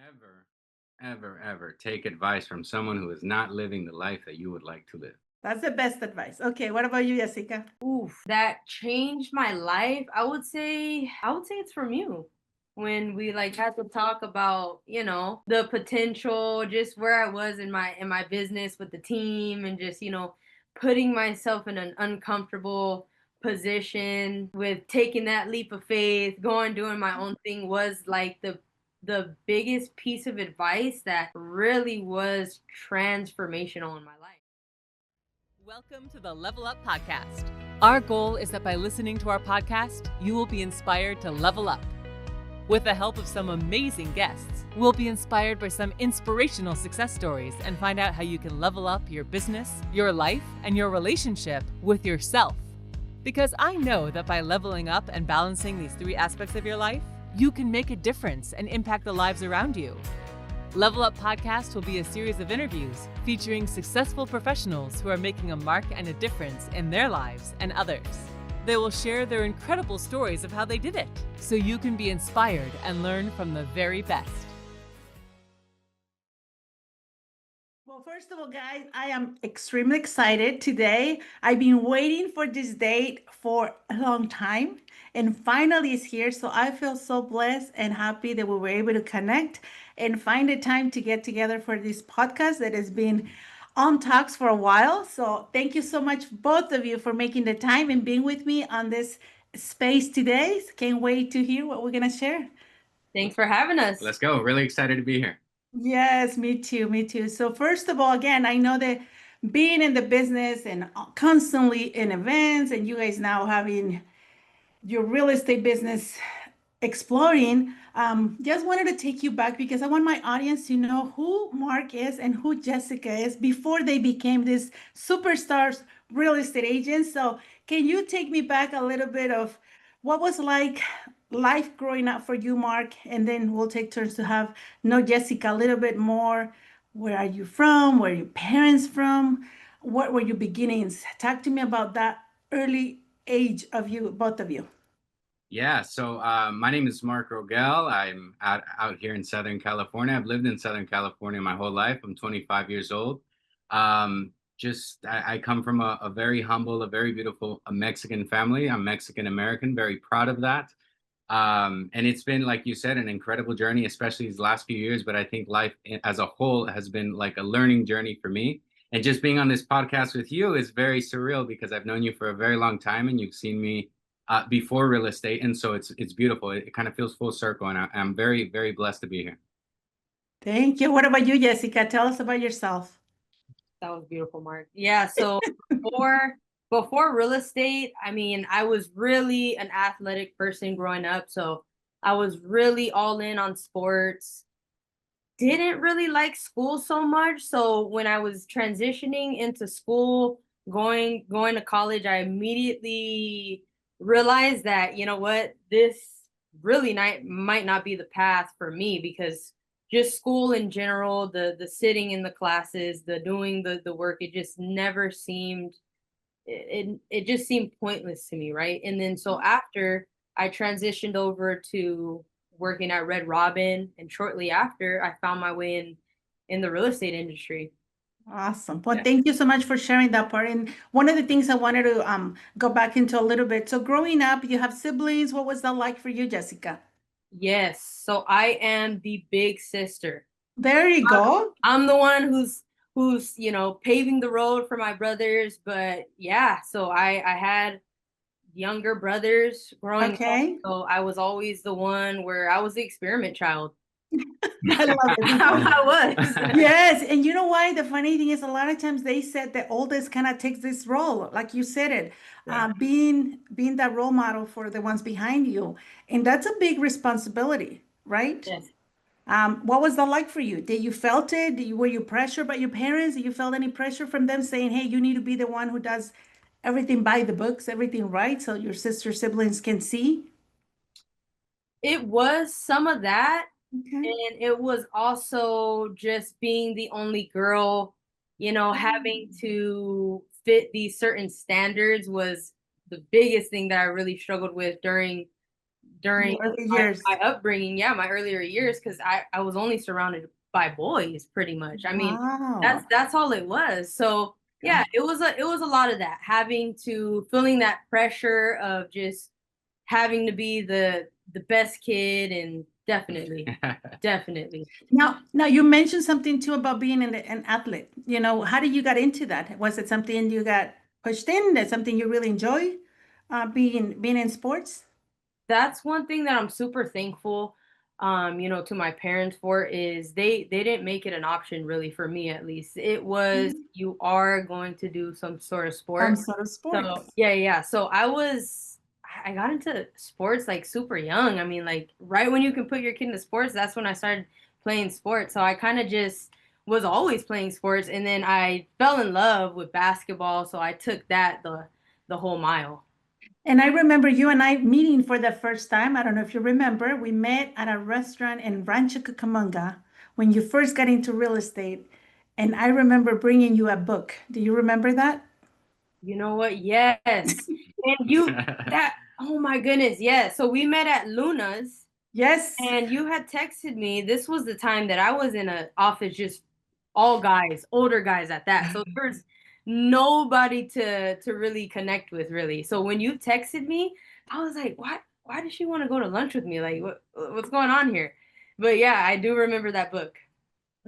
ever, ever take advice from someone who is not living the life that you would like to live? That's the best advice. Okay, what about you, Jessica? Oof, that changed my life. I would say it's from you. When we like had to talk about, the potential, just where I was in my business with the team and just, putting myself in an uncomfortable position with taking that leap of faith, going doing my own thing was like the biggest piece of advice that really was transformational in my life. Welcome to the Level Up Podcast. Our goal is that by listening to our podcast, you will be inspired to level up. With the help of some amazing guests, we'll be inspired by some inspirational success stories and find out how you can level up your business, your life, and your relationship with yourself. Because I know that by leveling up and balancing these three aspects of your life, you can make a difference and impact the lives around you. Level Up Podcast will be a series of interviews featuring successful professionals who are making a mark and a difference in their lives and others. They will share their incredible stories of how they did it, so you can be inspired and learn from the very best. Well, first of all, guys, I am extremely excited today. I've been waiting for this date for a long time, and finally it's here. So I feel so blessed and happy that we were able to connect and find the time to get together for this podcast that has been on talks for a while. So thank you so much, both of you, for making the time and being with me on this space today. Can't wait to hear what we're going to share. Thanks for having us. Let's go. Really excited to be here. Yes, me too, me too. So first of all, again, I know that being in the business and constantly in events, and you guys now having your real estate business exploring, just wanted to take you back because I want my audience to know who Mark is and who Jessica is before they became these superstars real estate agents. So can you take me back a little bit of what was like life growing up for you, Mark? And then we'll take turns to have know Jessica a little bit more. Where are you from? Where are your parents from? What were your beginnings? Talk to me about that early age of you, both of you. Yeah, so my name is Mark Rogel. I'm out here in Southern California. I've lived in Southern California my whole life. I'm 25 years old. I come from a very humble, a very beautiful Mexican family. I'm Mexican American, very proud of that. And it's been, like you said, an incredible journey, especially these last few years. But I think life as a whole has been like a learning journey for me. And just being on this podcast with you is very surreal because I've known you for a very long time and you've seen me before real estate. And so it's beautiful. It kind of feels full circle. And I'm very, very blessed to be here. Thank you. What about you, Jessica? Tell us about yourself. That was beautiful, Mark. Yeah, so before real estate, I mean, I was really an athletic person growing up, so I was really all in on sports. Didn't really like school so much, so when I was transitioning into school, going to college, I immediately realized that, you know what, this really might not be the path for me because just school in general, the sitting in the classes, the doing the work, it just never seemed it just seemed pointless to me, right? And then so after I transitioned over to working at Red Robin, and shortly after I found my way in the real estate industry. Awesome. Well, Yeah. thank you so much for sharing that part. And one of the things I wanted to go back into a little bit. So growing up, you have siblings. What was that like for you, Jessica? Yes, so I am the big sister. There you go. I'm the one who's paving the road for my brothers, but yeah, so I had younger brothers growing up, Okay. so I was always the one where I was the experiment child. I love it. How I was. Yes, and you know why? The funny thing is, a lot of times they said the oldest kind of takes this role, like you said it, Yeah. being that role model for the ones behind you, and that's a big responsibility, right? Yes. What was that like for you? Did you felt it? Were you pressured by your parents? Did you felt any pressure from them saying, "Hey, you need to be the one who does everything by the books, everything right, so your sister siblings can see"? It was some of that, Okay. and it was also just being the only girl, having to fit these certain standards was the biggest thing that I really struggled with during Early my, years. my upbringing, yeah, my earlier years, because I was only surrounded by boys pretty much. I mean, Wow. that's all it was. So yeah, it was a lot of that, having to feeling that pressure of just having to be the best kid, and definitely. Now you mentioned something too about being an athlete. You know, how did you get into that? Was it something you got pushed in? That's something you really enjoy, being in sports? That's one thing that I'm super thankful, to my parents for, is they didn't make it an option really for me, at least. It was, Mhm. you are going to do some sort of Some sport. sort of So sports. yeah. So I got into sports like super young. I mean, like right when you can put your kid into sports, that's when I started playing sports. So I kind of just was always playing sports, and then I fell in love with basketball, so I took that the whole mile. And I remember you and I meeting for the first time. I don't know if you remember. We met at a restaurant in Rancho Cucamonga when you first got into real estate. And I remember bringing you a book. Do you remember that? You know what? Yes. And oh my goodness, yes. So we met at Luna's, Yes. and you had texted me. This was the time that I was in an office, just all guys, older guys at that. So there's nobody to really connect with, really. So when you texted me, I was like, why does she want to go to lunch with me? Like, what's going on here? But yeah, I do remember that book.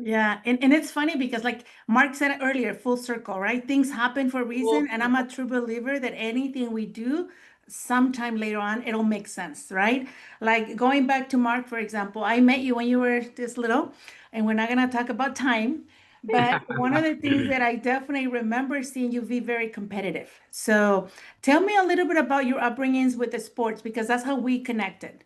Yeah, and it's funny because like Mark said it earlier, full circle, right? Things happen for a reason, and I'm a true believer that anything we do, sometime later on, it'll make sense, right? Like going back to Mark, for example, I met you when you were this little, and we're not gonna talk about time, but one of the things that I definitely remember seeing you be very competitive. So tell me a little bit about your upbringings with the sports, because that's how we connected.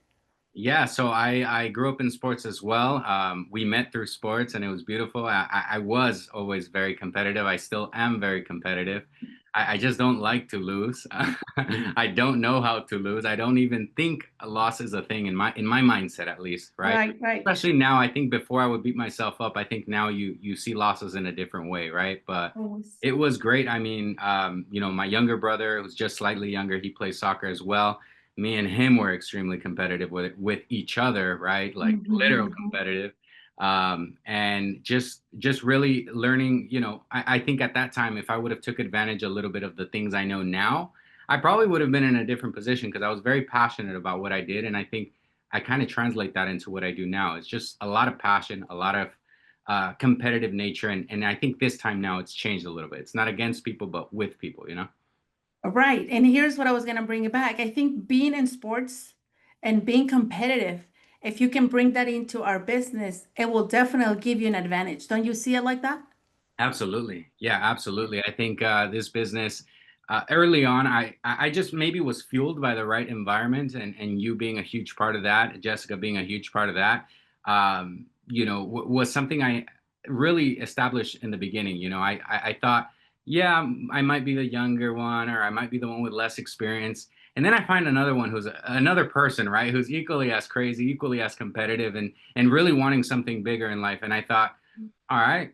Yeah, so I grew up in sports as well. We met through sports, and it was beautiful. I was always very competitive. I still am very competitive. I just don't like to lose. I don't know how to lose. I don't even think a loss is a thing in my mindset, at least, right? Right, right. Especially now, I think before I would beat myself up. I think now you see losses in a different way, right? But Always. it was great. I mean, my younger brother, who's just slightly younger, he plays soccer as well. Me and him were extremely competitive with each other, right? Like literal Mhm. competitive. And just really learning, I think at that time, if I would have took advantage a little bit of the things I know now, I probably would have been in a different position, because I was very passionate about what I did. And I think I kind of translate that into what I do now. It's just a lot of passion, a lot of competitive nature. And I think this time now it's changed a little bit. It's not against people, but with people. Right. And here's what I was going to bring it back. I think being in sports and being competitive, if you can bring that into our business, it will definitely give you an advantage. Don't you see it like that? Absolutely. Yeah, absolutely. I think this business early on, I just maybe was fueled by the right environment, and you being a huge part of that, Jessica being a huge part of that, was something I really established in the beginning. I thought, yeah, I might be the younger one, or I might be the one with less experience. And then I find another one who's another person, right, who's equally as crazy, equally as competitive, and really wanting something bigger in life. And I thought, all right,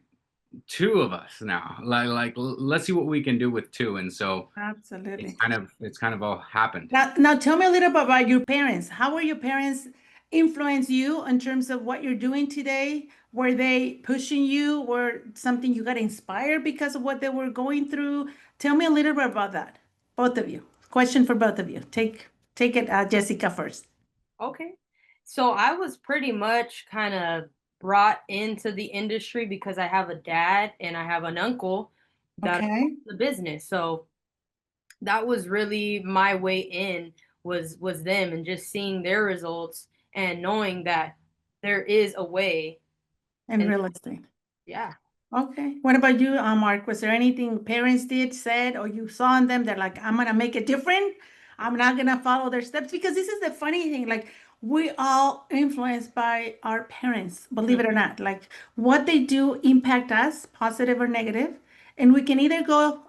two of us now, like let's see what we can do with two. And so it's Absolutely. kind of all happened. Now tell me a little bit about your parents. How were your parents influence you in terms of what you're doing today? Were they pushing you? Were something you got inspired because of what they were going through? Tell me a little bit about that. Both of you. Question for both of you. Take it, Jessica first. Okay. So I was pretty much kind of brought into the industry because I have a dad and I have an uncle that are Okay. in the business. So that was really my way in, was them, and just seeing their results and knowing that there is a way. And And real estate. yeah. Okay. What about you, Mark? Was there anything parents did, said, or you saw in them that like, I'm gonna make it different? I'm not gonna follow their steps? Because this is the funny thing, like we all influenced by our parents, believe it or not. Like what they do impact us, positive or negative, and we can either go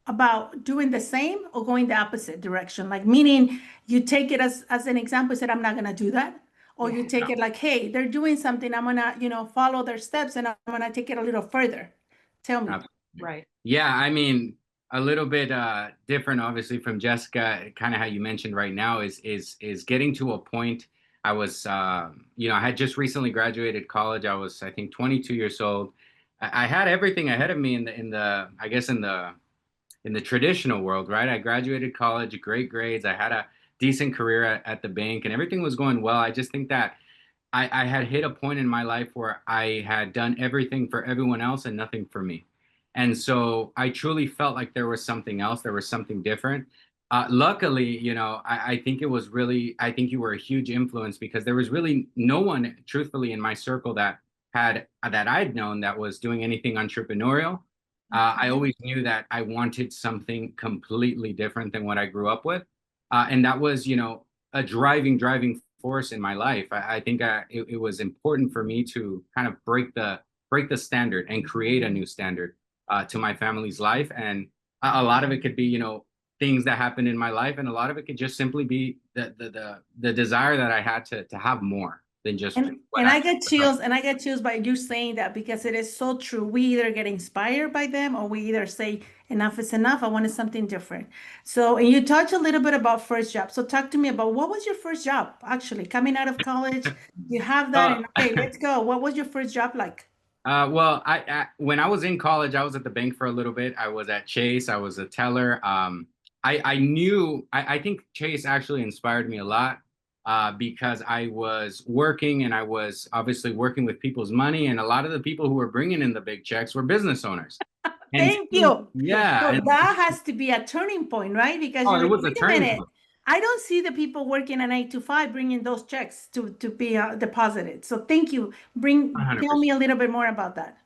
about doing the same or going the opposite direction. Like meaning you take it as an example, said, I'm not gonna do that. Or you take it like, hey, they're doing something, I'm gonna, follow their steps and I'm gonna take it a little further. Tell me. Absolutely. Right. Yeah, I mean, a little bit different, obviously, from Jessica. Kind of how you mentioned right now is getting to a point. I was, I had just recently graduated college. I was, I think, 22 years old. I had everything ahead of me I guess in the traditional world, right? I graduated college, great grades. I had a decent career at the bank, and everything was going well. I just think that I had hit a point in my life where I had done everything for everyone else and nothing for me. And so I truly felt like there was something else, there was something different. Luckily, I think it was really, I think you were a huge influence because there was really no one, truthfully, in my circle that I'd known that was doing anything entrepreneurial. I always knew that I wanted something completely different than what I grew up with. And that was, a driving force in my life. I think it was important for me to kind of break the standard and create a new standard to my family's life. And a lot of it could be, things that happened in my life, and a lot of it could just simply be the desire that I had to have more than just what And I get chills, and I get chills by you saying that because it is so true. We either get inspired by them or we either say, enough is enough. I wanted something different. So, and you talked a little bit about first job. So talk to me about what was your first job actually coming out of college? You have that, and okay, let's go. What was your first job like? Well, when I was in college, I was at the bank for a little bit. I was at Chase. I was a teller. I think Chase actually inspired me a lot because I was working and I was obviously working with people's money. And a lot of the people who were bringing in the big checks were business owners. And Thank you. yeah. So And, that has to be a turning point, right? Because oh, you're it like, was a wait a turning minute. point. I don't see the people working an 8 to 5 bringing those checks to be deposited. So thank you. Tell 100%. me a little bit more about that.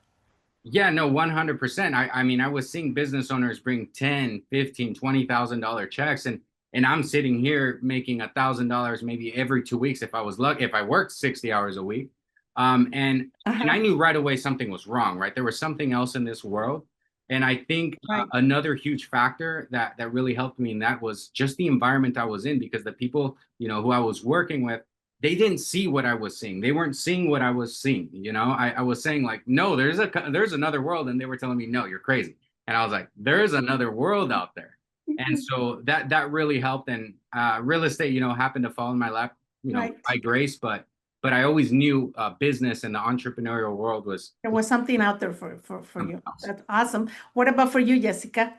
Yeah, no, 100%. I mean, I was seeing business owners bring 10, 15, $20,000 checks, and I'm sitting here making $1,000 maybe every 2 weeks if I was lucky, if I worked 60 hours a week. And I knew right away something was wrong, right? There was something else in this world. And I think Right. another huge factor that really helped me in that was just the environment I was in, because the people, who I was working with, they didn't see what I was seeing. They weren't seeing what I was seeing. I was saying like, no, there's another world. And they were telling me, no, you're crazy. And I was like, there's another world out there. And so that really helped. And real estate, happened to fall in my lap, Right. by grace. But I always knew business and the entrepreneurial world was There was something out there for something you. else. That's awesome. What about for you, Jessica?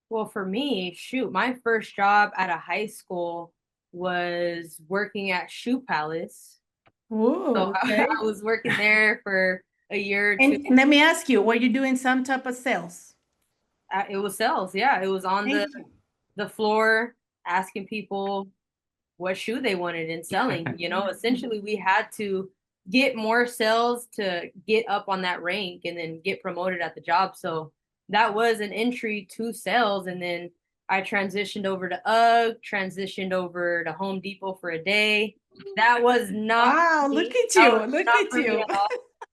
Well, for me, shoot, my first job out of high school was working at Shoe Palace. Ooh, So okay. I was working there for a year or two. And let me ask you, were you doing some type of sales? It was sales. Yeah, it was on Thank you. the floor asking people what shoe they wanted and selling. Essentially we had to get more sales to get up on that rank and then get promoted at the job. So that was an entry to sales. And then I transitioned over to UGG, transitioned over to Home Depot for a day. That was not Wow, me. look at That you. was Look not at for me you. at all.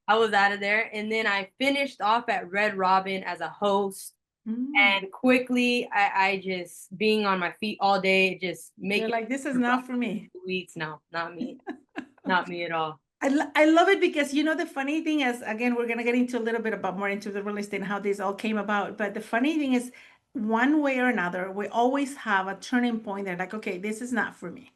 I was out of there. And then I finished off at Red Robin as a host. Mm. And quickly, I just being on my feet all day, just You're making like, this is not for me. 2 weeks. No, not me. Not me at all. I love it because the funny thing is, again, we're gonna get into a little bit about more into the real estate and how this all came about. But the funny thing is, one way or another, we always have a turning point. They're like, okay, this is not for me.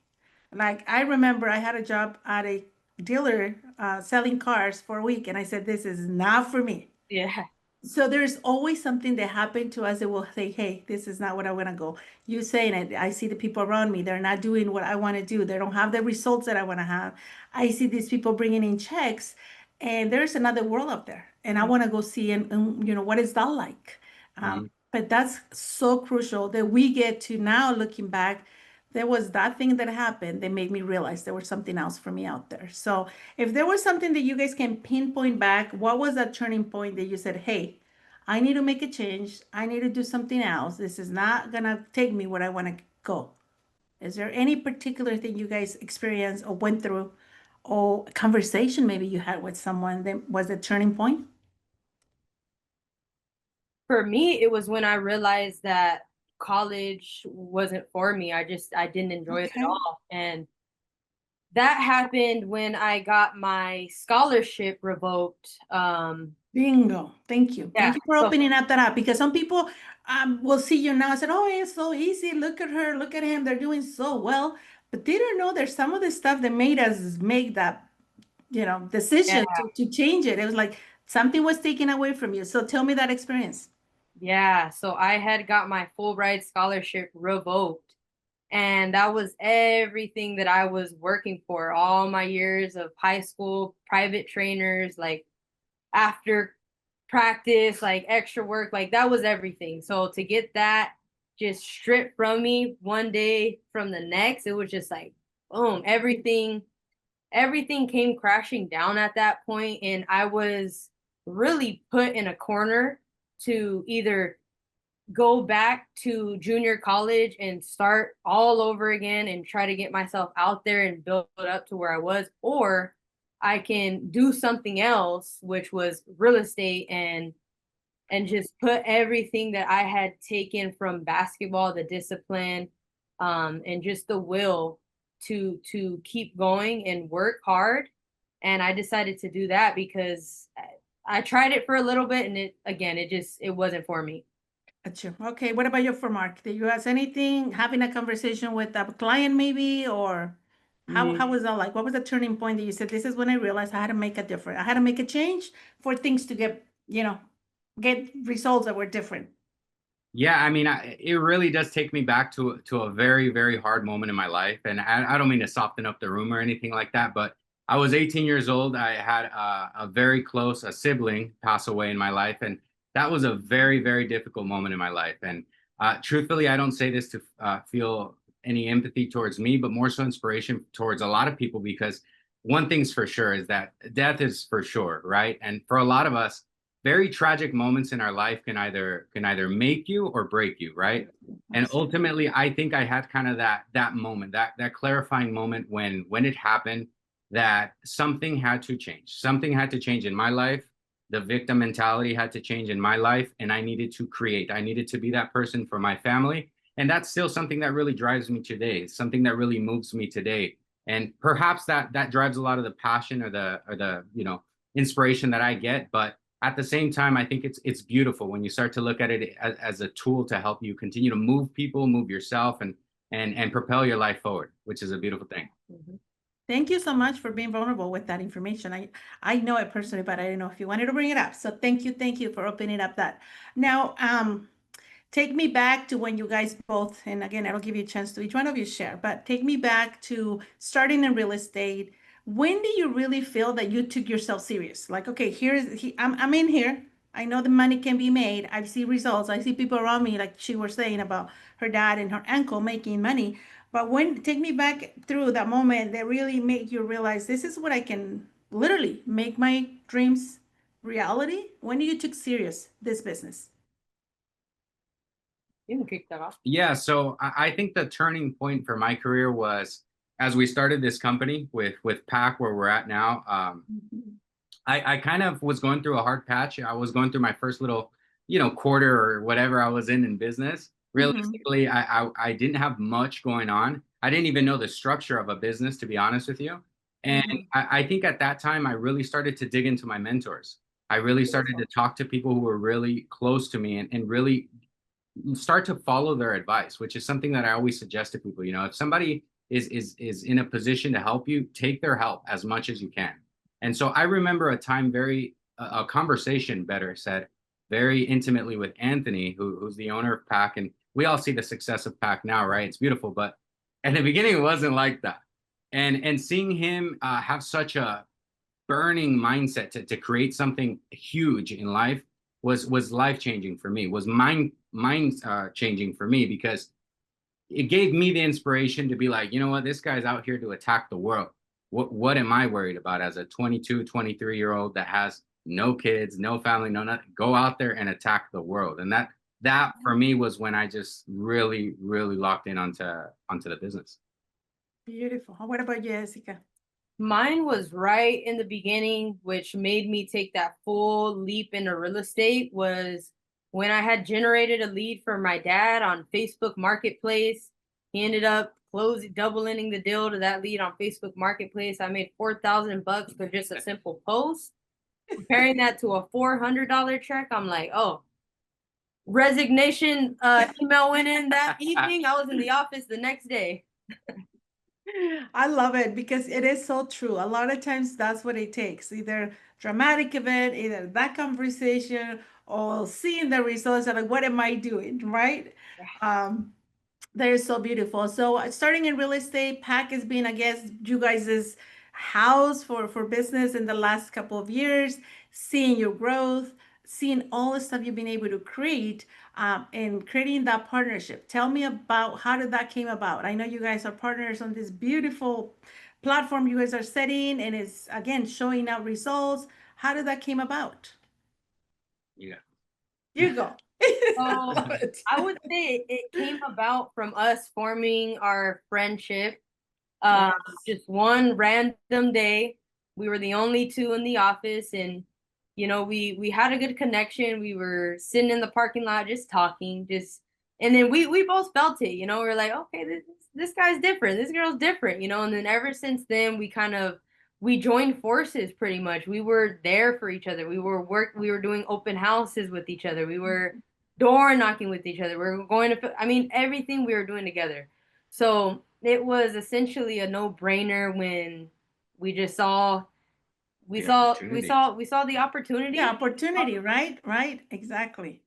Like I remember I had a job at a dealer selling cars for a week, and I said, this is not for me. Yeah. So there's always something that happened to us that will say, hey, this is not what I want to go. You saying it, I see the people around me, they're not doing what I want to do. They don't have the results that I want to have. I see these people bringing in checks, and there's another world up there. And I want to go see, and what is that like? But that's so crucial that we get to now looking back. There was that thing that happened that made me realize there was something else for me out there. So if there was something that you guys can pinpoint back, what was that turning point that you said, hey, I need to make a change. I need to do something else. This is not going to take me where I want to go. Is there any particular thing you guys experienced or went through, or conversation maybe you had with someone that was a turning point? For me, it was when I realized that college wasn't for me. I didn't enjoy it Okay. at all. And that happened when I got my scholarship revoked. Bingo. Thank you. Yeah. Thank you for So opening up that up because some people will see you now and say, oh, it's so easy. Look at her. Look at him. They're doing so well. But they don't know there's some of the stuff that made us make that, yeah, decision to change it. It was like something was taken away from you. So tell me that experience. yeah. So I had got my Fulbright scholarship revoked. And that was everything that I was working for all my years of high school, private trainers, like after practice, like extra work, like that was everything. So to get that just stripped from me one day from the next, it was just like boom, everything came crashing down at that point, and I was really put in a corner to either go back to junior college and start all over again and try to get myself out there and build up to where I was, or I can do something else, which was real estate, and just put everything that I had taken from basketball, the discipline, and just the will to keep going and work hard. And I decided to do that because I tried it for a little bit, and it wasn't for me. Gotcha. Okay. What about you for Mark? Did you ask anything, having a conversation with a client maybe, or how was that like? What was the turning point that you said, this is when I realized I had to make a difference. I had to make a change for things to get results that were different. Yeah, I mean, it really does take me back to a very, very hard moment in my life. And I don't mean to soften up the room or anything like that, but I was 18 years old. I had a very close, a sibling pass away in my life. And that was a very, very difficult moment in my life. And truthfully, I don't say this to feel any empathy towards me, but more so inspiration towards a lot of people, because one thing's for sure is that death is for sure, right? And for a lot of us, very tragic moments in our life can either make you or break you, right? And ultimately, I think I had kind of that moment, that clarifying moment when it happened, that something had to change. Something had to change in my life. The victim mentality had to change in my life, and I needed to create. I needed to be that person for my family, and that's still something that really drives me today. It's something that really moves me today, and perhaps that drives a lot of the passion or the inspiration that I get. But at the same time, I think it's beautiful when you start to look at it as a tool to help you continue to move people, move yourself, and propel your life forward, which is a beautiful thing. Mm-hmm. Thank you so much for being vulnerable with that information. I know it personally, but I didn't know if you wanted to bring it up. So thank you for opening up that. Now, take me back to when you guys both, and again, I'll give you a chance to each one of you share, but take me back to starting in real estate. When do you really feel that you took yourself serious? Like, okay, I'm in here. I know the money can be made. I see results. I see people around me, like she was saying about her dad and her uncle making money. But take me back through that moment that really made you realize this is what I can literally make my dreams reality. When you took serious this business? You can kick that off. Yeah, so I think the turning point for my career was as we started this company with PAK, where we're at now. I kind of was going through a hard patch. I was going through my first little, quarter or whatever I was in business. Realistically, I didn't have much going on. I didn't even know the structure of a business, to be honest with you. And I think at that time, I really started to dig into my mentors. I really started to talk to people who were really close to me and really start to follow their advice, which is something that I always suggest to people. If somebody is in a position to help you, take their help as much as you can. And so I remember a time a conversation, better said, very intimately with Anthony, who's the owner of PAK. And we all see the success of PAK now, right? It's beautiful. But at the beginning, it wasn't like that. And seeing him have such a burning mindset to create something huge in life was life-changing for me, was mind changing for me, because it gave me the inspiration to be like, you know what, this guy's out here to attack the world. What am I worried about as a 22, 23-year-old that has no kids, no family, no nothing? Go out there and attack the world. And that for me was when I just really, really locked in onto the business. Beautiful. What about you, Jessica? Mine was right in the beginning, which made me take that full leap into real estate, was when I had generated a lead for my dad on Facebook Marketplace. He ended up doubling the deal to that lead on Facebook Marketplace. I made $4,000 for just a simple post. comparing that to a $400 check, I'm like, oh, resignation email went in that evening. I was in the office the next day. I love it because it is so true. A lot of times that's what it takes. Either dramatic event, either that conversation, or seeing the results of like, what am I doing, right? Um, they're so beautiful. So starting in real estate, PAK has been, I guess, you guys' house for business in the last couple of years, seeing your growth, seeing all the stuff you've been able to create, and creating that partnership. Tell me about how did that came about? I know you guys are partners on this beautiful platform you guys are setting, and it's again showing out results. How did that came about? Yeah. You go. So Love it. I would say it came about from us forming our friendship. Yes. Just one random day, we were the only two in the office, and we had a good connection. We were sitting in the parking lot, just talking, and then we both felt it. We're like, okay, this guy's different, this girl's different, and then ever since then, we joined forces pretty much. We were there for each other. We were doing open houses with each other. We were door knocking with each other. We were going to, I mean, everything we were doing together. So it was essentially a no-brainer when we just saw we The saw opportunity. we saw the opportunity. Yeah, opportunity, right? Right, exactly.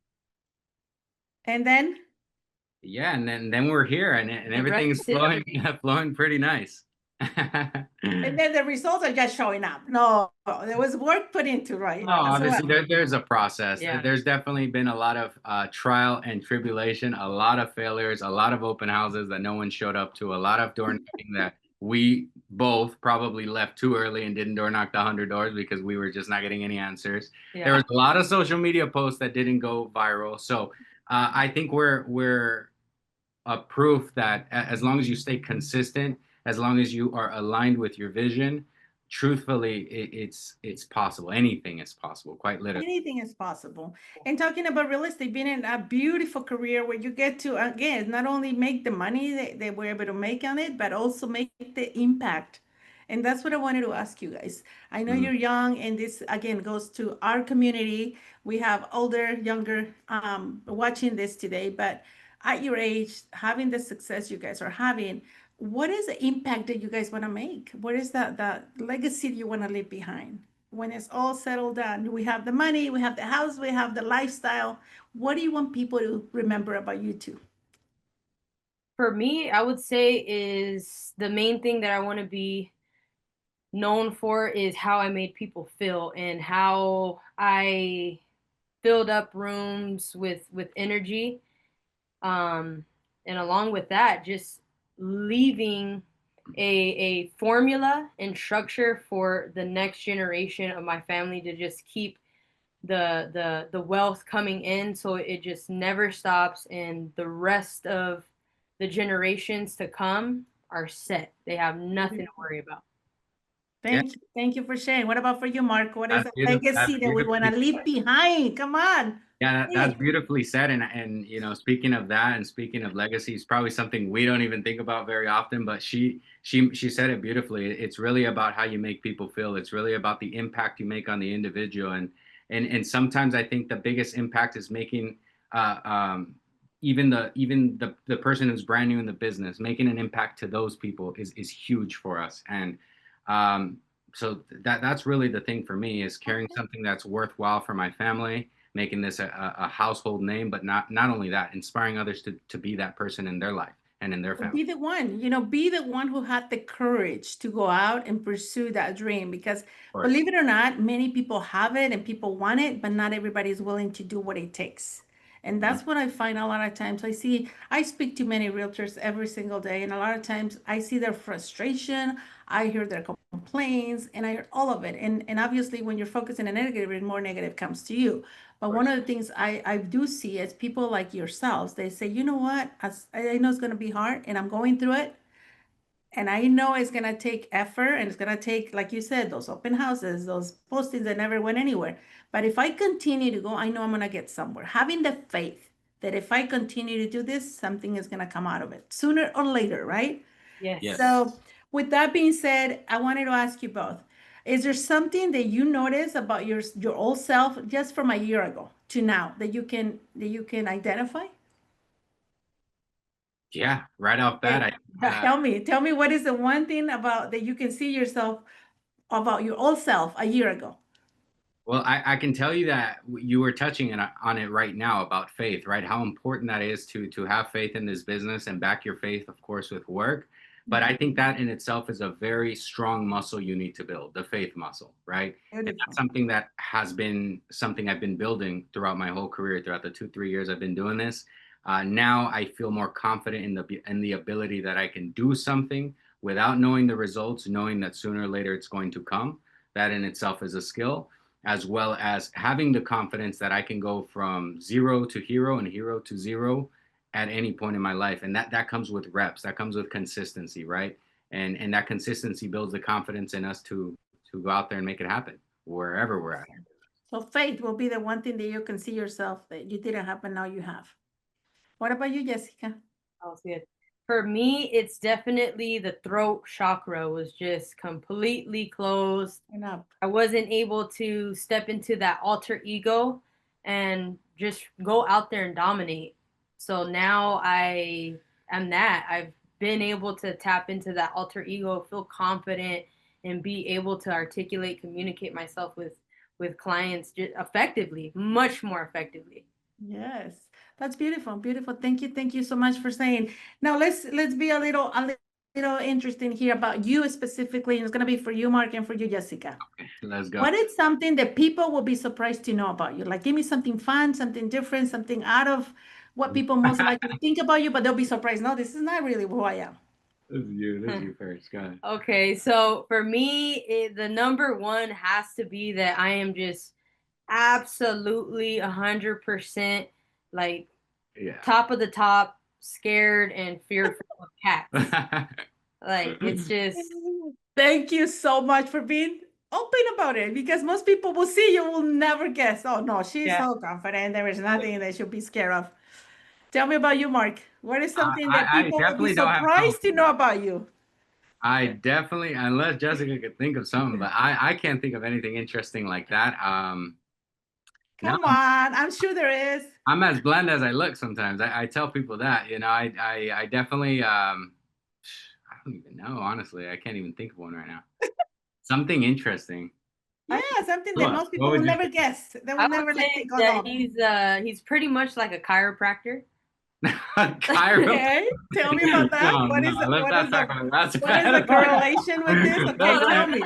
And then Yeah, and then we're here, and The everything's rest is flowing history. flowing pretty nice. and then the results are just showing up. No, there was work put into, right? No, As well. obviously there's a process. Yeah. There's definitely been a lot of trial and tribulation, a lot of failures, a lot of open houses that no one showed up to, a lot of door knocking that we both probably left too early and didn't door knock the 100 doors because we were just not getting any answers. There was a lot of social media posts that didn't go viral. So I think we're a proof that as long as you stay consistent, as long as you are aligned with your vision, truthfully, it's possible. Anything is possible, quite literally. Anything is possible. And talking about real estate, being in a beautiful career where you get to, again, not only make the money that they were able to make on it, but also make the impact. And that's what I wanted to ask you guys. I know you're young, and this again goes to our community. We have older, younger watching this today, but at your age, having the success you guys are having, what is the impact that you guys want to make? What is the legacy you want to leave behind? When it's all settled down, we have the money, we have the house, we have the lifestyle. What do you want people to remember about you two? For me, I would say is the main thing that I want to be known for is how I made people feel and how I filled up rooms with energy. And along with that, just leaving a formula and structure for the next generation of my family to just keep the wealth coming in so it just never stops, and the rest of the generations to come are set. They have nothing to worry about. Thank you for sharing. What about for you, Mark? What is That's the beautiful. That's legacy that we want to beautifully leave behind? Come on. Yeah, that's beautifully said. And speaking of that and speaking of legacy, it's probably something we don't even think about very often, but she said it beautifully. It's really about how you make people feel. It's really about the impact you make on the individual. And sometimes I think the biggest impact is making even the person who's brand new in the business, making an impact to those people is huge for us. And so that's really the thing for me, is carrying something that's worthwhile for my family, making this a household name, but not only that, inspiring others to be that person in their life and in their family. Be the one who had the courage to go out and pursue that dream, because course. believe it or not, many people have it and people want it, but not everybody is willing to do what it takes. And that's what I find a lot of times. I speak to many realtors every single day, and a lot of times I see their frustration, I hear their complaints, and I hear all of it. And obviously, when you're focusing on negative, more negative comes to you. But one of the things I do see is people like yourselves, they say, you know what, I know it's going to be hard and I'm going through it. And I know it's going to take effort, and it's going to take, like you said, those open houses, those postings that never went anywhere. But if I continue to go, I know I'm going to get somewhere. Having the faith that if I continue to do this, something is going to come out of it sooner or later, right? Yes. Yes. So with that being said, I wanted to ask you both. Is there something that you notice about your old self just from a year ago to now that you can identify? Yeah, right off bat, Tell me what is the one thing about that you can see yourself about your old self a year ago? well, I can tell you that you were touching on it right now about faith, right? How important that is to have faith in this business and back your faith, of course, with work. But I think that in itself is a very strong muscle you need to build, the faith muscle, right? And that's Beautiful. something that has been something I've been building throughout my whole career, throughout the 2-3 years I've been doing this. Now I feel more confident in the ability that I can do something without knowing the results, knowing that sooner or later it's going to come. That in itself is a skill, as well as having the confidence that I can go from zero to hero and hero to zero at any point in my life. And that comes with reps, that comes with consistency, right? And that consistency builds the confidence in us to go out there and make it happen wherever we're at. So faith will be the one thing that you can see yourself that you didn't have, but now you have. What about you, Jessica? That was good. For me, it's definitely the throat chakra was just completely closed. Enough. I wasn't able to step into that alter ego and just go out there and dominate. So now I am that. I've been able to tap into that alter ego, feel confident, and be able to articulate, communicate myself with clients just effectively, much more effectively. Yes, that's beautiful, beautiful. Thank you so much for saying. Now let's be a little interesting here about you specifically, and it's gonna be for you, Mark, and for you, Jessica. Let's go. What is something that people will be surprised to know about you? Like, give me something fun, something different, something out of what people most likely think about you, but they'll be surprised. No, this is not really who I am. This is you first. Go ahead. Okay, so for me, the number one has to be that I am just absolutely 100% like top of the top, scared and fearful of cats. Like it's just. Thank you so much for being open about it, because most people will see you will never guess. Oh no, she's so confident. There is nothing that she'll be scared of. Tell me about you, Mark. What is something that I people will be definitely don't have surprised to know about you? I definitely, unless Jessica could think of something, but I can't think of anything interesting like that. Come on, I'm sure there is. I'm as bland as I look sometimes. I tell people that, you know, I definitely, I don't even know, honestly. I can't even think of one right now. Something interesting. Yeah, something that most people will never guess. They will never like think, oh no. He's pretty much like a chiropractor. Okay, tell me about that. What is the correlation with this? Okay, tell me.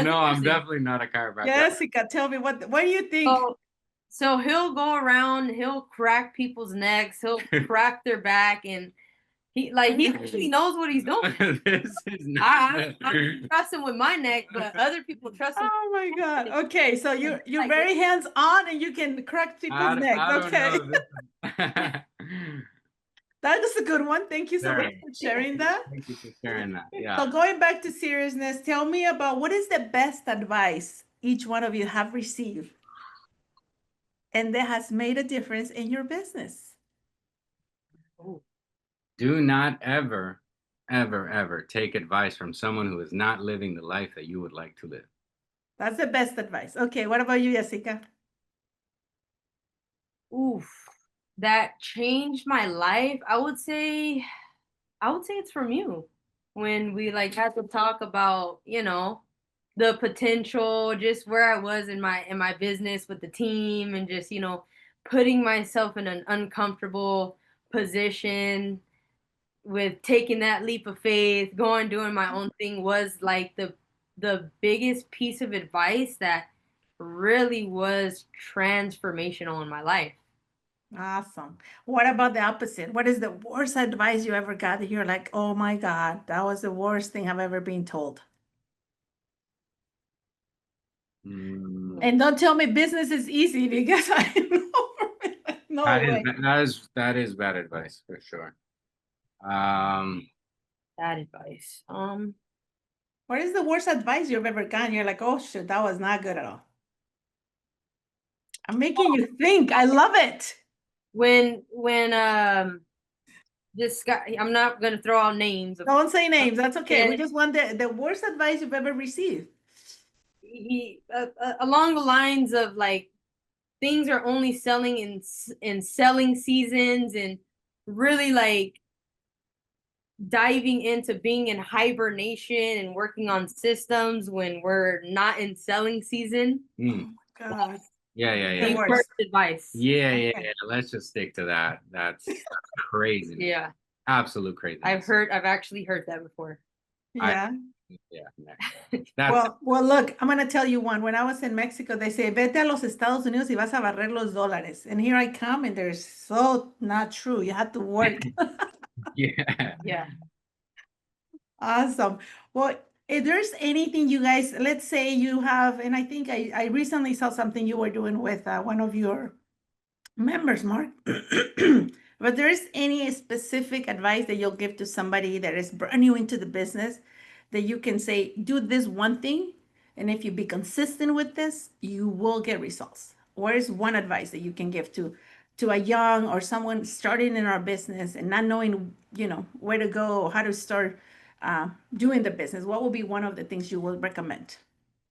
No, I'm definitely not a chiropractor. Jessica, tell me what do you think? So he'll go around, he'll crack people's necks, he'll crack their back, and he actually knows what he's doing. This is not... I trust him with my neck, but other people trust him. Oh my God. Okay, so you're very hands-on and you can crack people's necks. Okay. That is a good one. Thank you so much for sharing that. Thank you for sharing that. Yeah. So going back to seriousness, tell me about what is the best advice each one of you have received and that has made a difference in your business. Do not ever, ever, ever take advice from someone who is not living the life that you would like to live. That's the best advice. Okay, what about you, Jessica? Oof, that changed my life. I would say it's from you. When we like had to talk about, you know, the potential, just where I was in my business with the team, and just, you know, putting myself in an uncomfortable position with taking that leap of faith, doing my own thing, was like the biggest piece of advice that really was transformational in my life. Awesome. What about the opposite? What is the worst advice you ever got that you're like, oh my God, that was the worst thing I've ever been told? And don't tell me business is easy, because I know. That is bad advice for sure. Bad advice. What is the worst advice you've ever gotten? You're like, oh shit, that was not good at all. I'm making you think. I love it. When this guy, I'm not gonna throw out names. Don't say names. That's okay. We just want the worst advice you've ever received. he along the lines of like things are only selling in selling seasons, and really like diving into being in hibernation and working on systems when we're not in selling season. Mm. God. Yeah, yeah, The yeah. worst. Worst advice. Yeah, yeah, Okay. yeah. Let's just stick to that. That's crazy. Yeah, Absolute crazy. I've actually heard that before. Yeah. Yeah. That's Well, look, I'm gonna tell you one. When I was in Mexico, they say, vete a los Estados Unidos y vas a barrer los dólares. And here I come, and they're so not true. You have to work. yeah. Yeah. Awesome. Well, if there's anything you guys, let's say you have, and I think I recently saw something you were doing with one of your members, Mark. But there's any specific advice that you'll give to somebody that is brand new into the business that you can say, do this one thing, and if you be consistent with this, you will get results. What is one advice that you can give to a young or someone starting in our business and not knowing, where to go or how to start doing the business? What will be one of the things you will recommend?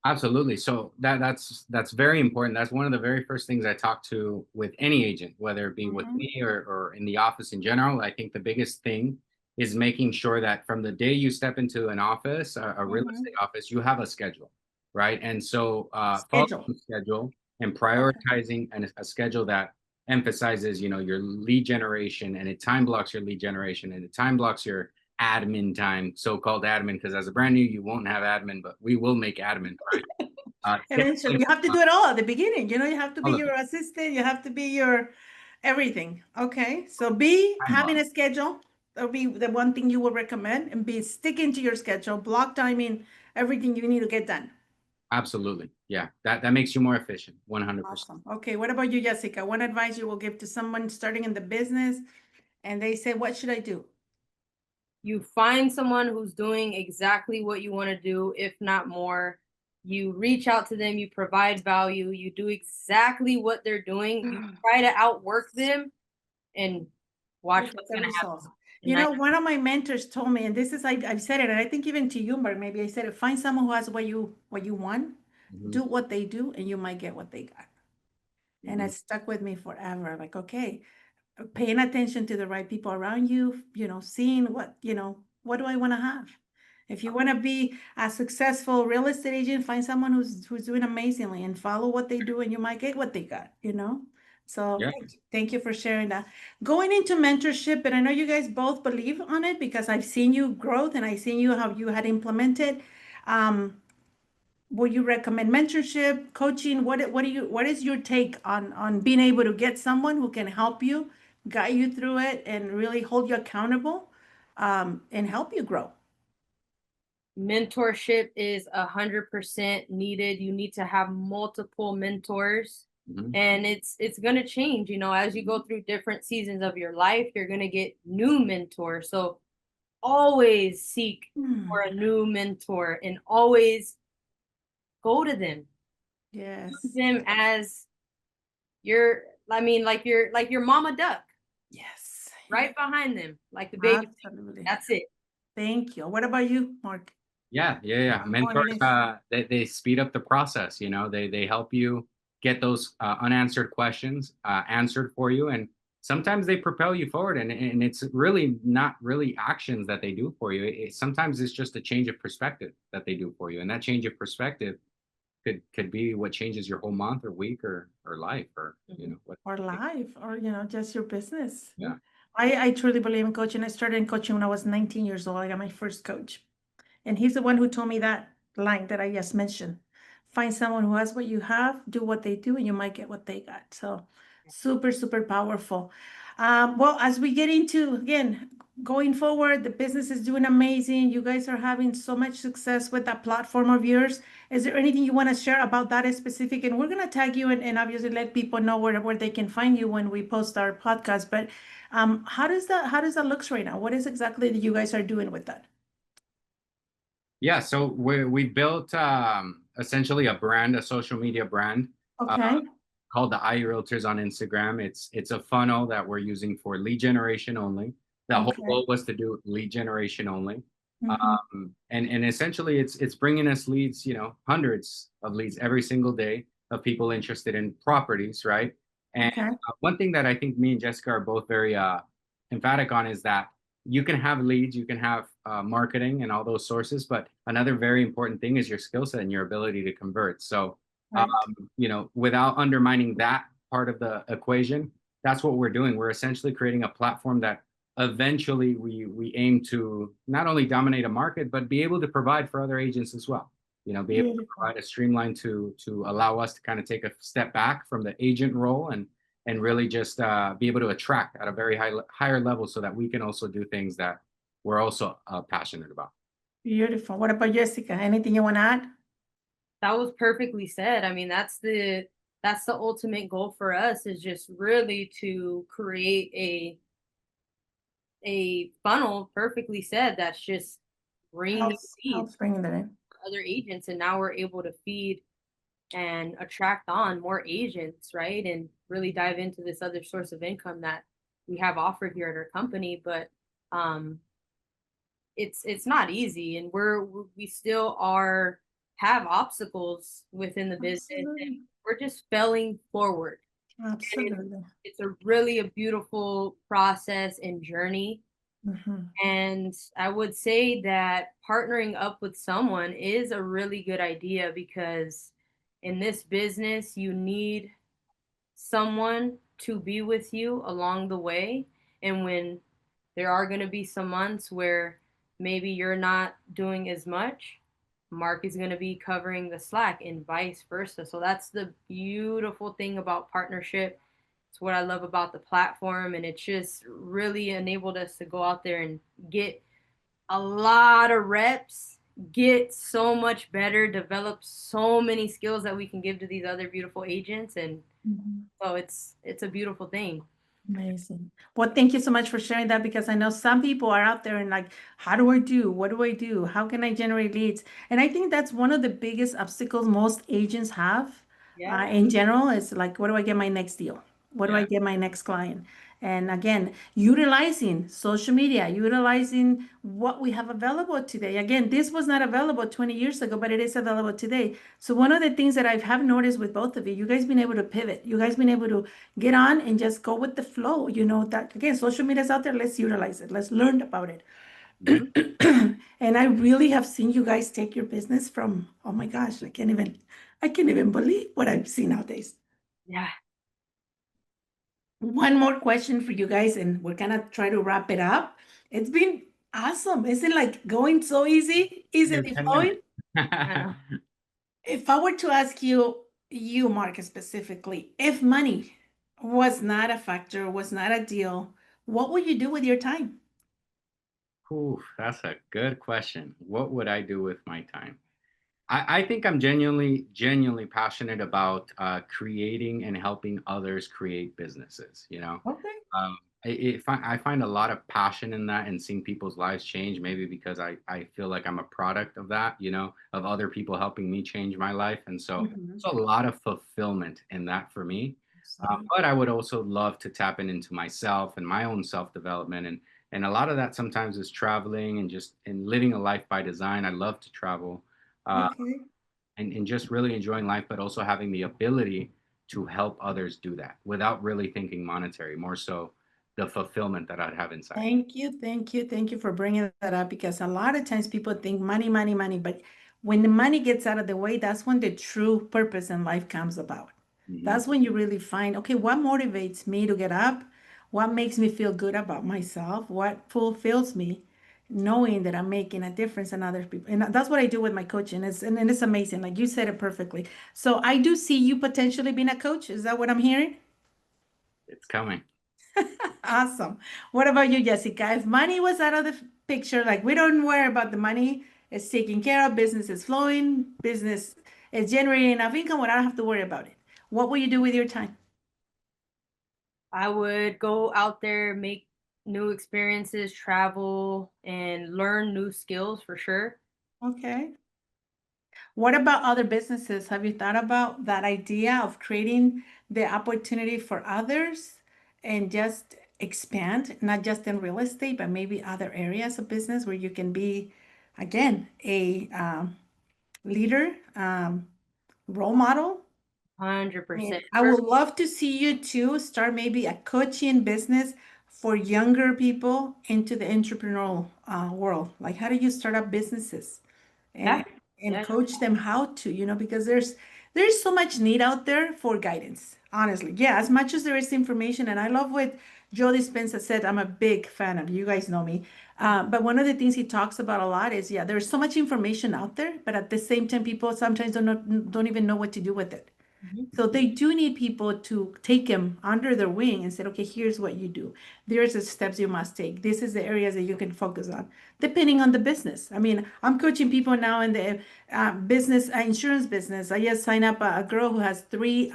Absolutely. So that's very important. That's one of the very first things I talk to with any agent, whether it be with Mhm. me or in the office in general. I think the biggest thing is making sure that from the day you step into an office, a real Mhm. estate office, you have a schedule, right? And so following Schedule. the schedule and Okay. prioritizing a schedule that emphasizes, your lead generation, and it time blocks your lead generation, and it time blocks your admin time, so-called admin, because as a brand new, you won't have admin, but we will make admin, right? Eventually, you have to do it all at the beginning. You have to be All of your it. assistant. You have to be your everything. Okay. So B, Time block. having a schedule. That'll be the one thing you would recommend. And B, sticking to your schedule, block timing, everything you need to get done. Absolutely. Yeah. That makes you more efficient. 100%. Awesome. Okay. What about you, Jessica? What advice you will give to someone starting in the business and they say, what should I do? You find someone who's doing exactly what you want to do, if not more. You reach out to them, you provide value, you do exactly what they're doing, you try to outwork them, and watch Look at what's the going to happen. results. And One of my mentors told me, and this is I've said it, and I think even to you, Mark, maybe I said it, find someone who has what you want, Mhm, do what they do, and you might get what they got. And mhm. it stuck with me forever. Like, okay, paying attention to the right people around you, seeing what do I want to have? If you want to be a successful real estate agent, find someone who's doing amazingly and follow what they do, and you might get what they got. So Yeah. thank you for sharing that. Going into mentorship, and I know you guys both believe on it because I've seen you growth and I've seen you how you had implemented. Um, would you recommend mentorship, coaching? What is your take on being able to get someone who can help you, guide you through it, and really hold you accountable, and help you grow? mentorship is 100% needed. You need to have multiple mentors, Mhm. and it's going to change, as you go through different seasons of your life, you're going to get new mentors. So always seek for a new mentor, and always go to them. Use Yes. them as your, like your mama duck, Yes. right behind them, like the baby. Absolutely. That's it. Thank you. What about you, Mark? Yeah. Going Mentors, in they speed up the process. They help you get those unanswered questions answered for you, and sometimes they propel you forward. And it's really not really actions that they do for you. Sometimes it's just a change of perspective that they do for you, and that change of perspective could be what changes your whole month or week or life, or what. or life or just your business. Yeah. I truly believe in coaching. I started in coaching when I was 19 years old. I got my first coach. And he's the one who told me that line that I just mentioned. Find someone who has what you have, do what they do, and you might get what they got. So super, super powerful. Well, as we get into, again, going forward, the business is doing amazing. You guys are having so much success with that platform of yours. Is there anything you want to share about that specific? And we're going to tag you and obviously let people know where they can find you when we post our podcast. But how does that looks right now? What is exactly that you guys are doing with that? Yeah, so we built essentially a social media brand Okay. called the iRealtors on Instagram. It's a funnel that we're using for lead generation only. The whole Okay. goal was to do lead generation only. And essentially it's bringing us leads, hundreds of leads every single day of people interested in properties, right? And Okay. one thing that I think me and Jessica are both very emphatic on is that you can have leads, you can have marketing and all those sources, but another very important thing is your skill set and your ability to convert. So Right. without undermining that part of the equation, that's what we're doing. We're essentially creating a platform that eventually we aim to not only dominate a market, but be able to provide for other agents as well. Be able to Beautiful. provide a streamline to allow us to kind of take a step back from the agent role and really just be able to attract at a very higher level so that we can also do things that we're also passionate about. Beautiful. What about Jessica? Anything you want to add? That was perfectly said. I mean, that's the ultimate goal for us, is just really to create a funnel, perfectly said, that's just bringing leads Helps bringing that in. to other agents, and now we're able to feed and attract on more agents, right? And really dive into this other source of income that we have offered here at our company. But um it's not easy, and we still have obstacles within the business, and Absolutely. we're just failing forward. And Absolutely. it's a beautiful process and journey. Mhm. And I would say that partnering up with someone is a really good idea, because in this business, you need someone to be with you along the way. And when there are going to be some months where maybe you're not doing as much, Mark is going to be covering the slack, and vice versa. So that's the beautiful thing about partnership. It's what I love about the platform, and it's just really enabled us to go out there and get a lot of reps, get so much better, develop so many skills that we can give to these other beautiful agents. And Mhm. so it's a beautiful thing. Amazing. Well, thank you so much for sharing that, because I know some people are out there and like, how do I do? What do I do? How can I generate leads? And I think that's one of the biggest obstacles most agents have Yeah. in general. Is like, what do I get my next deal? What do I Yeah. get my next client? And again, utilizing social media, utilizing what we have available today. Again, this was not available 20 years ago, but it is available today. So one of the things that I have noticed with both of you, you guys been able to pivot. You guys been able to get on and just go with the flow. That again, social media is out there. Let's utilize it. Let's learn about it. Mhm. And I really have seen you guys take your business from, oh my gosh, I can't even believe what I've seen nowadays. Yeah. One more question for you guys, and we're gonna try to wrap it up. It's been awesome. Isn't like going so In easily 10 flowing? minutes. I know. If I were to ask you, Mark, specifically, if money was not a factor, was not a deal, what would you do with your time? Ooh, that's a good question. What would I do with my time? I think I'm genuinely passionate about creating and helping others create businesses. Okay. I find a lot of passion in that and seeing people's lives change, maybe because I feel like I'm a product of that, of other people helping me change my life. And so Mhm. there's a lot of fulfillment in that for me. Absolutely. But I would also love to tap into myself and my own self development. And a lot of that sometimes is traveling and just and living a life by design. I love to travel. Uh, Okay. and just really enjoying life, but also having the ability to help others do that without really thinking monetary, more so the fulfillment that I'd have inside. Thank you, thank you, thank you for bringing that up, because a lot of times people think money, money, money, but when the money gets out of the way, that's when the true purpose in life comes about. Mhm. That's when you really find, okay, what motivates me to get up? What makes me feel good about myself? What fulfills me? Knowing that I'm making a difference in other people. And that's what I do with my coaching. And it's amazing. Like you said it perfectly. So I do see you potentially being a coach. Is that what I'm hearing? It's coming. Awesome. What about you, Jessica? If money was out of the picture, like we don't worry about the money, it's taken care of, business is flowing, business is generating enough income, we don't have to worry about it. What will you do with your time? I would go out there, make new experiences, travel, and learn new skills for sure. Okay. What about other businesses? Have you thought about that idea of creating the opportunity for others and just expand, not just in real estate, but maybe other areas of business where you can be again, a leader, role model. 100%. I would love to see you too start maybe a coaching business for younger people into the entrepreneurial world. Like, how do you start up businesses and Yeah. coach them how to, because there's so much need out there for guidance. Honestly, yeah, as much as there is information, and I love what Joe Dispenza said. I'm a big fan of. You guys know me. But one of the things he talks about a lot is, yeah, there's so much information out there, but at the same time, people sometimes don't even know what to do with it. So they do need people to take them under their wing and say, okay, here's what you do. There's the steps you must take. This is the areas that you can focus on, depending on the business. I mean, I'm coaching people now in the business, insurance business. I just signed up a girl who has 3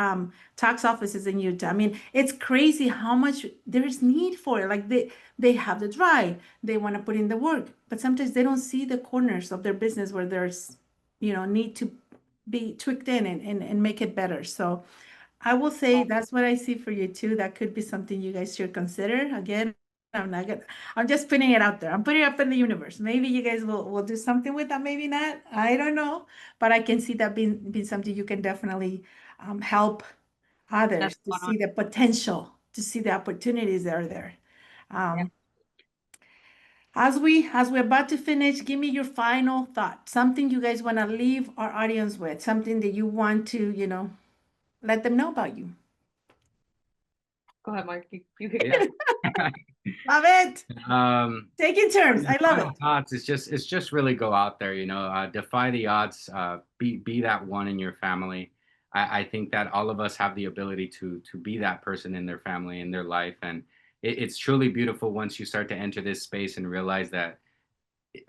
tax offices in Utah. I mean, it's crazy how much there's need for it. Like they have the drive, they want to put in the work, but sometimes they don't see the corners of their business where there's, need to be tweaked in and make it better. So I will say that's what I see for you too. That could be something you guys should consider. Again, I'm just putting it out there. I'm putting it up in the universe. Maybe you guys will do something with that, maybe not. I don't know. But I can see that being something you can definitely help others to see the potential, to see the opportunities that are there. As we're about to finish, give me your final thought. Something you guys want to leave our audience with, something that you want to, let them know about you. Go ahead, Mark. You kick it off. Love it. Taking turns. I love it. Thoughts. It's just really go out there, defy the odds, be that one in your family. I think that all of us have the ability to be that person in their family, in their life. And it's truly beautiful once you start to enter this space and realize that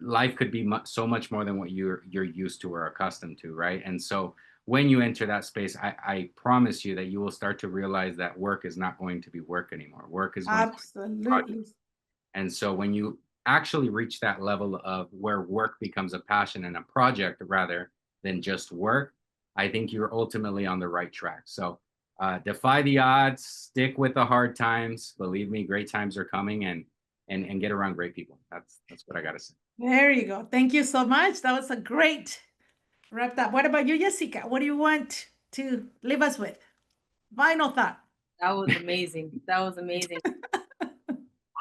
life could be so much more than what you're used to or accustomed to, right? And so when you enter that space, I promise you that you will start to realize that work is not going to be work anymore. Work is going absolutely. To be and so when you actually reach that level of where work becomes a passion and a project rather than just work, I think you're ultimately on the right track. So defy the odds, stick with the hard times. Believe me, great times are coming, and get around great people. That's what I got to say. There you go. Thank you so much. That was a great wrap up. What about you, Jesikah? What do you want to leave us with? Final thought. That was amazing. That was amazing.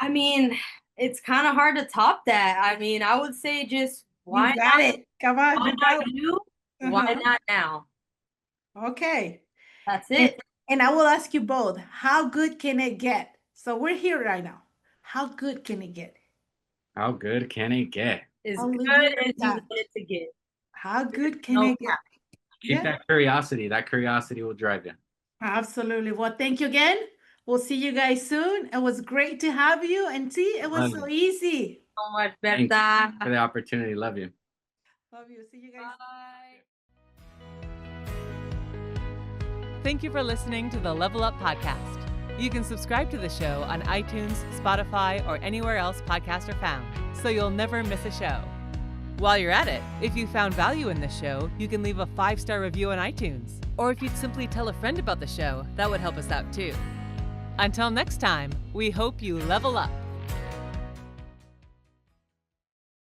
I mean, it's kind of hard to top that. I mean, I would say just why you got not? It. Come on. Why not you? Why not now? Okay. That's it. And I will ask you both, how good can it get? So we're here right now. How good can it get? How good can it get? As good as you want it to get. How good can it get? Keep that curiosity. That curiosity will drive you. Absolutely. Well, thank you again. We'll see you guys soon. It was great to have you. And see, it was so easy. So much, Bertha. For the opportunity. Love you. Love you. See you guys. Bye. Thank you for listening to the Level Up Podcast. You can subscribe to the show on iTunes, Spotify, or anywhere else podcasts are found, so you'll never miss a show. While you're at it, if you found value in this show, you can leave a 5-star review on iTunes. Or if you'd simply tell a friend about the show, that would help us out too. Until next time, we hope you level up.